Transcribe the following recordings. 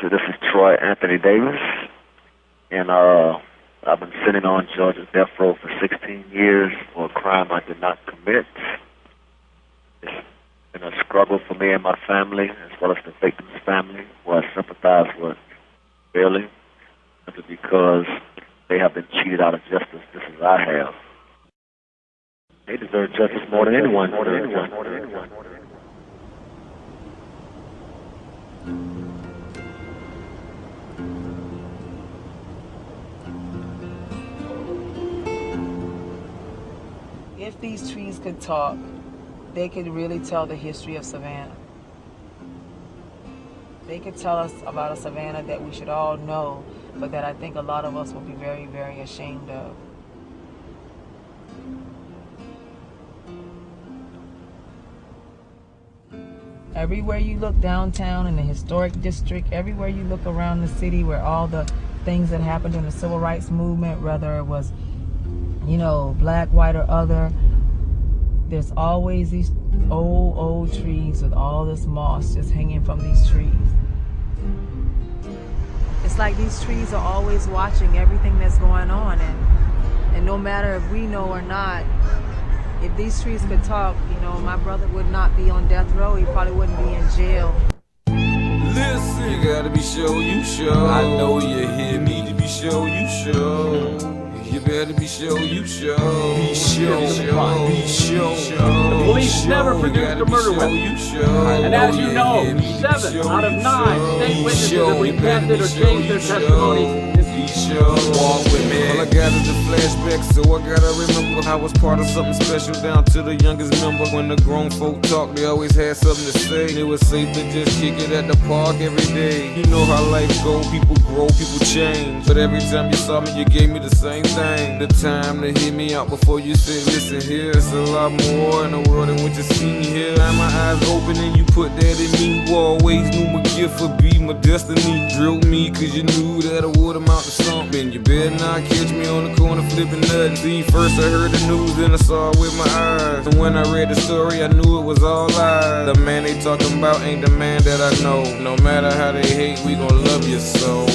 So this is Troy Anthony Davis, and I've been sitting on Georgia's death row for 16 years for a crime I did not commit. It's been a struggle for me and my family, as well as the victim's family, who I sympathize with barely, simply because they have been cheated out of justice just as I have. They deserve justice more than anyone. If these trees could talk, they could really tell the history of Savannah. They could tell us about a Savannah that we should all know, but that I think a lot of us will be very, very ashamed of. Everywhere you look downtown in the historic district, everywhere you look around the city where all the things that happened in the civil rights movement, whether it was, you know, black, white, or other, there's always these old trees with all this moss just hanging from these trees. It's like these trees are always watching everything that's going on, and no matter if we know or not, if these trees could talk, you know, my brother would not be on death row. He probably wouldn't be in jail. Listen, you gotta be sure you sure. I know you hear me. To be sure you sure. You better be sure you sure. Be sure. Be sure. The police never produced a murder weapon. And as you know, 7 out of 9 state witnesses have recanted or changed their testimony. Walk with me. All I got is the flashback, so I gotta remember I was part of something special down to the youngest member. When the grown folk talk, they always had something to say. It was safe to just kick it at the park every day. You know how life go, people grow, people change. But every time you saw me, you gave me the same thing. The time to hear me out before you said, listen here, it's a lot more in the world than what you see here. I had my eyes open and you put that in me. You always knew my gift would be my destiny. Drilled me cause you knew that I would amount to something. You better not catch me on the corner flipping nothing. See, first I heard the news, then I saw it with my eyes. And when I read the story, I knew it was all lies. The man they talking about ain't the man that I know. No matter how they hate, we gon' love you so.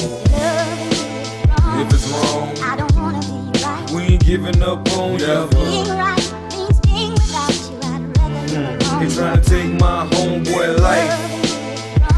If it's wrong, I don't wanna be right. we ain't giving up on you. Being right means being without you. I'd rather live alone. They tryna take my homeboy life.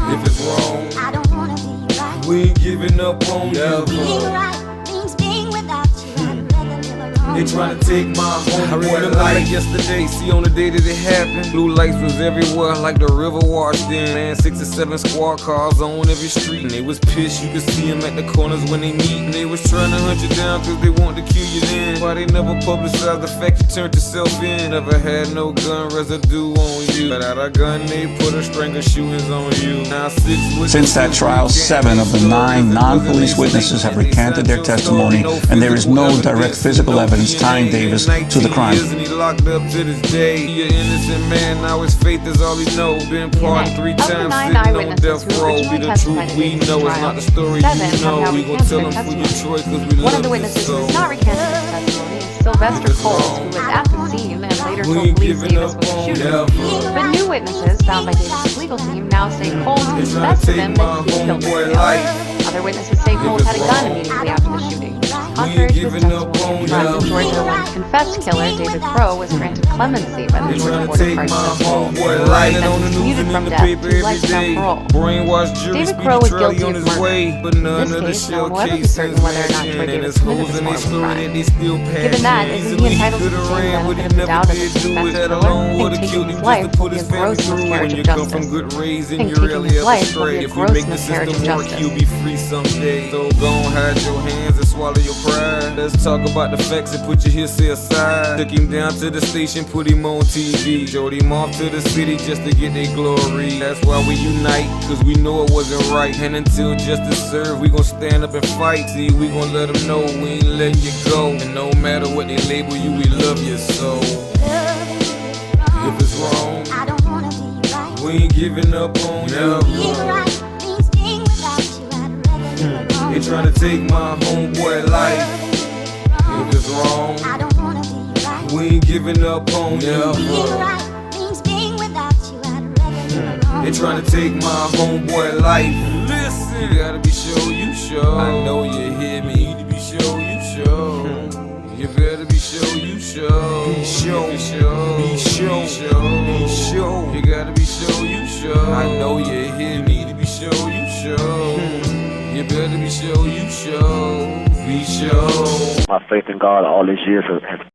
If it's wrong, I don't wanna be right. we ain't giving up on you. Being right means being without you. I'd rather live alone. They tryna take my homeboy life. Yesterday, see on the day that it happened, blue lights was everywhere like the river washed in. Man, 6 or 7 squad cars on every street, and they was pissed. You could see them at the corners when they meet, and they was trying to hunt you down cause they want to kill you then. Why they never publicized the fact you turned yourself in? Never had no gun residue on you. Without a gun, they put a string of shootings on you. Now Since that trial, 7 of the 9 non-police witnesses have recanted their testimony, and there is no direct physical evidence tying Davis to the crime. And he locked up to this day. He an innocent man, now his faith is all he know. Been pardoned 3 times, sitting on death row. Be the truth we know, it's not the story you know. We gon' tell him for your Troy cause we love you so. One of the witnesses who has not recanted his testimony is Sylvester Coles, who was at the scene and later told police Davis was the shooter. But new witnesses found by Davis' legal team now say Coles confessed to them that he killed the trio. Other witnesses say Coles had a gun immediately after the shooting. Contrary to his testimony in trial in Georgia, when the confessed killer, David Crowe, was granted clemency by the Georgia Board of Corrections. He commuted from death to life without parole. David Crowe was guilty of murder. In this case, no one will ever be certain whether or not Troy Davis committed this horrible crime. Given that, isn't he entitled to the same benefit of the doubt as a confessed killer? I think taking his life will be a gross miscarriage of justice. I think taking his life will be a gross miscarriage of justice. You'll be free someday. So go on, hide your hands and swallow your pride. Let's talk about the facts and put your hearsay aside. Took him down to the station, put him on TV. Showed him off to the city just to get their glory. That's why we unite, cause we know it wasn't right. And until justice served, we gon' stand up and fight. See, we gon' let them know we ain't letting you go. And no matter what they label you, we love you so. If it's wrong, I don't wanna be right. we ain't giving up on you. Being right means being without you. I'd rather live alone. They tryna take my homeboy life. If it's wrong, I don't wanna be right. we ain't giving up on you. Being right means being without you. I'd rather live alone. They tryna take my homeboy life. Listen. You gotta be sure you sure. I know you hear me. You need to be sure you sure. You better be sure you sure. Be sure, be sure, be sure, be sure. You gotta be sure you sure. I know you hear me. You need to be sure you sure. You better be sure you sure. Be sure. My faith in God all these years has